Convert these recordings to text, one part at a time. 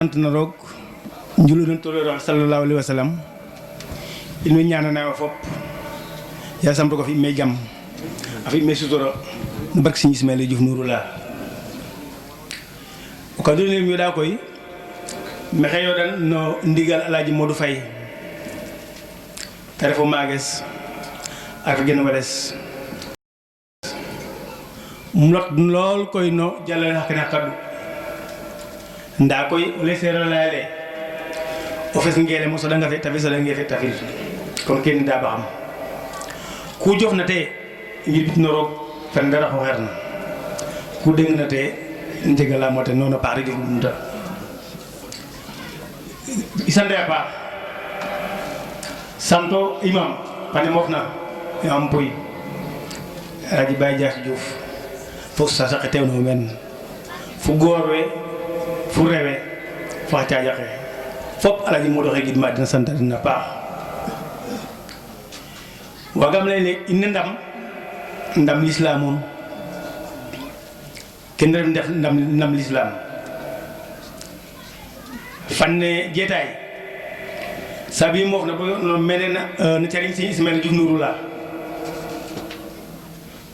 na roog njuluɗon tolero sallallahu alaihi wasallam ino ñananayo fop yasam roog a fi me jam a fi me sutura no barke Serigne Ismaïla Diouf Nouroullah o kadu ne wiɗa koy maxey yoɗan no ndigal Alhaji Modou Faye te refo mages a ref gen wales um lot lool koy no jalale xa kene kadu nda koy o le seereer a layale o fes ngele mo soɗanga fe ta fesaɗange fe ta fil kon kene da baxam ku jofna te ngibit no roog fen dara xo xerna ku dengna te njegalamo ten nono paax rek ɗumta i sante a paax santo imam pane mofna imam Pouy Alhaji Baye Diass Diouf fo sa saqe teewno men fu goor we fu rewe fo xa caajaxe fop Alhaji Modou xe gidma dina sant dina paax wagam leyne in ndam l'islam on ken ref ndef ndam l'islam fanne jeetaay sabi moof na bo no mene na cariñ Serigne Ismaïla Diouf Nouroullah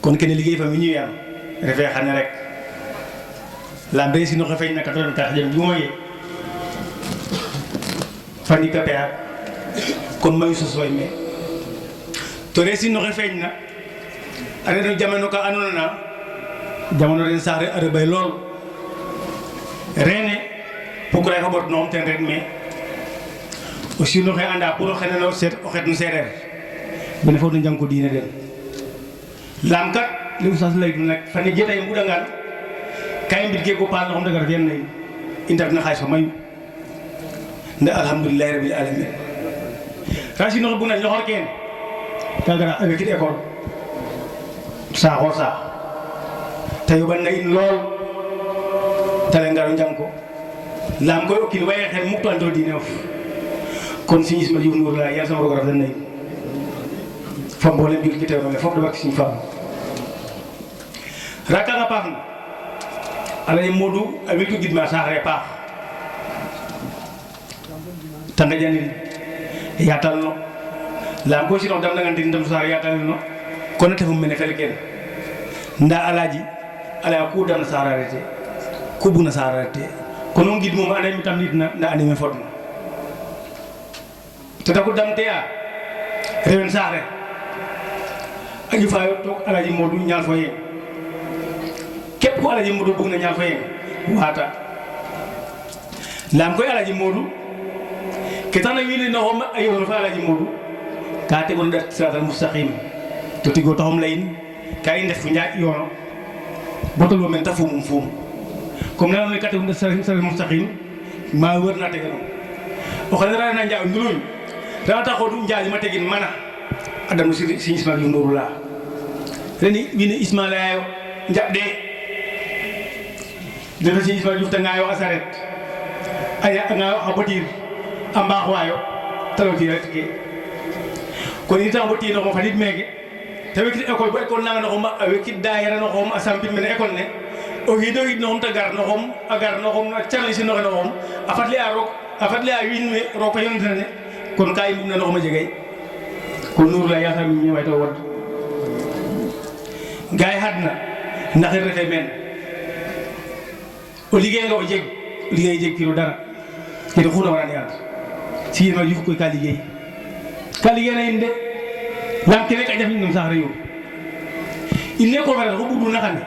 kon kene liggéey fa mi ñu yam refee xane rek la mbey si no xe feeñ na 84 jem bu moye fani ka peya kon mayu sosoy me to resi no xe feeñ na ane no jamano ka andona na jamono ren saare a rebay lool rene pukray fa bot noom ten ren me aussi no xe anda pour o xeneno seet o xet no seereer bene foof no njang ko diine den lam kat li oustaz lay nak fane jetay mbudangan kay mbit ke ko paal no xam daga fiyan nay i ndaf na xaalis fa mayu nda alhamdulillahi rabbil alamin rasi no bu na ñoxor ken kaga avec école saaxo saax te yoban na in lool tale ngaro njang ko lam koy o kiin waye xel mukk to ando diine of kon Serigne Ismaïla Diouf Nouroullah yàlla sama roog a rafet na fa mboolem jur gi teew na foofu dama Serigne Fall raka nga paax na Alhaji Modou a witu gidma saaxre paax tanga janin yatal no lam ko sino dam na ngandin dam saax yatal no kon te fum mene fel ken nda Alhaji ala ku dam saararete ku buna saararete kono gid mom ande mi tam nit na nda ande me fotna te da ko dam te ya rewen saare aji fayo to Alhaji Modou ñaal fo yeng képp ko Alhaji Modou bëgg na ñaal fo yeng waata lam koy Alhaji Modou ke tan wiini no hom ayono fa Alhaji Modou ka tegon dat siratal mustaqim to tigo taxom layin kay ndef fu ñaaj yono botol bo men ta fumum fum comme na may kategum dat siratal mustaqim ma wër na tegano o xana na njaaw nduluñ rata xodu njaaji ma tegin mana adam Serigne Ismaïla Diouf Nouroullah reni wiine Ismaïla yo njabde defa Serigne Ismaïla Diouf ta ngayo asaret aya ngayo abotir amba xwayo taloti rek ke kon itam boti no fa nit mege tawekit école bo école nanga no xom awekit daayira no xom asampit mene école ne o hido hid no xom ta gar no xom agar no xom charli si no xom afatli a rok afatli a win me rok fa yonent ne kon kay mum na no xom jegay kon Nouroullah ya xam ñi way to wad gaay hadna ndax refe men o liggéey nga o jeg liggéey jeg kilo dara kede xuna wara yalla si ma yuf koy ka liggéey na inde lam kene ka jafin ngam sax reyo ine ko wara ko budu na xane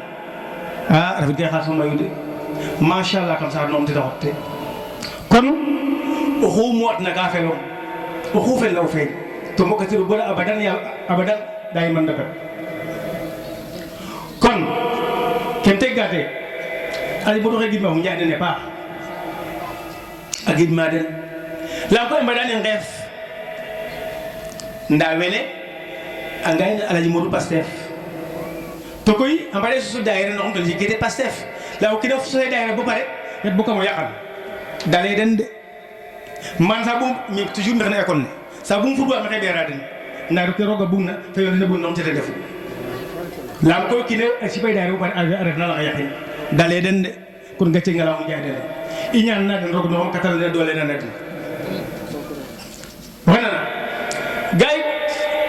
rafet kay xaar sama yude masha Allah kam sax nom te taxote kon o xumu wat na ka felom o xufel law fe to mo katiru bala abadan ya abadan day man daka kon ken tegate ali bodo xey gidma fu njaade ne paax a gidma den la ko mbadan en ngef nda wene a ngay Alhaji Modou Pastef to koy ambare su daayira no xontal jigete Pastef la ko def su daayira bu pare et bu ko mo yakal dalé den de man sa bu mi toujours ndax na école ne sa bu fu do am xey beera den nda ko roga bugna fe yone bu non tete defu la ko kine ci bay daayira bu pare arrêt na la yaxin dalé den de kon gacce ngalamu jaade iñan na den rog no katal ne dole na net wana gay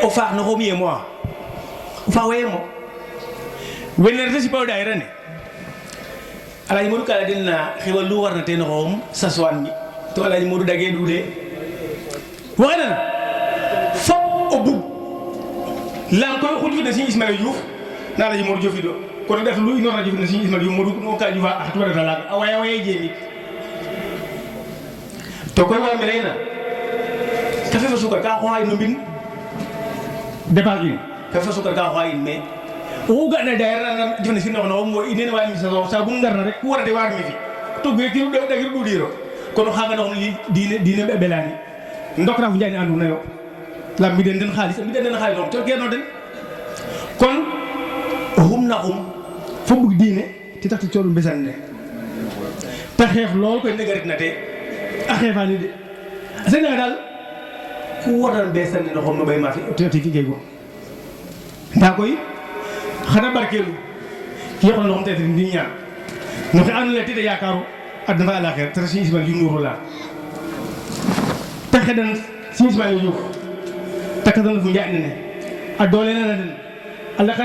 o faax no xomiye moi o faax waye mo wener ci paw daayira ne alay modu kala den na xewal lu warna te no xom saswan mi to alay modu dage dude wana fop o bug lan koy xul na ci Ismaïla Diouf na la modu jofido ko def lu ino radio na ci Ismaïla Diouf modu no ka jufa ak to da la awaya waye jemi to koy wa melena kafe fa sukar ka xoay no bin debagi kafe fa sukar ka xoay me o ga na daira na jifna ci no no mo inen wa mi sa bu ngar na rek ku wara de war mi fi to be ki do dagir du diro kono xanga no diine be belani ndok na fu jani andu na yo lam bi den xaliss bi den xaliss do to geno den kon hum na fo bug diine ti tax ci ciolu besan ne ta xex lol koy negarit na te a xefani de sene dal ku waral besan ne no bay ma fi te fi gey go nda koy xana barkelu ki xol no te ndi ñaan no fi anu le ti de yakaru adna ala khair tra ci Ismaïla yu nuru la taxe dan ci Ismaïla yu takadan fu ñaan ne a dole na den Allah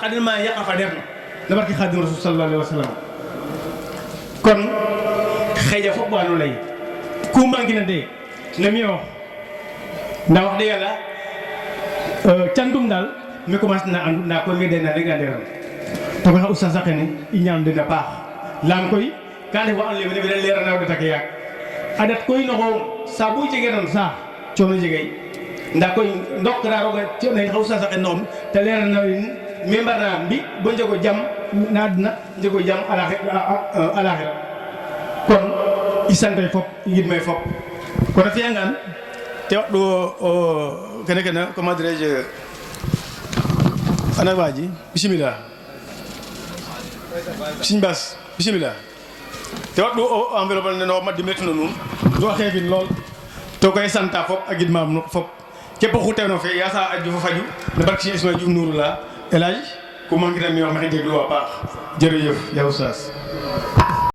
qad ma yaqafa derna da barki Xaadimu Rasuul sallallahu alayhi wa sallam kon xeja fo banu lay ku mangi na de na mi wax nda wax de yalla cantum dal mi commencé na andu na ko mi de na nga deram to ko oustaz sakene i ñaan de na baax lam koy kale wa alle be leer na de tak yak adat koy no sa bu jege non sa coono jege nda koy ndok ra roga ci ne xaw sa saxe non te leer na membara bi bo njego jam na aduna njego jam alakhirah kon i sante fop yid may fop ko na fiangan te do kene comment dirais-je ana waji bismillah Sëñ Bass bismillah te do enveloppe ne no ma di metti non do xefin lol to koy santa fop ak gid mam fop képp ku teew no fe yaa sa aju fa faju ne barke Cheikh Ismaïla Diouf Nourou la El Hadj ku mangi tam mi wax ma déglu waa baax jërëjëf yow Oustaz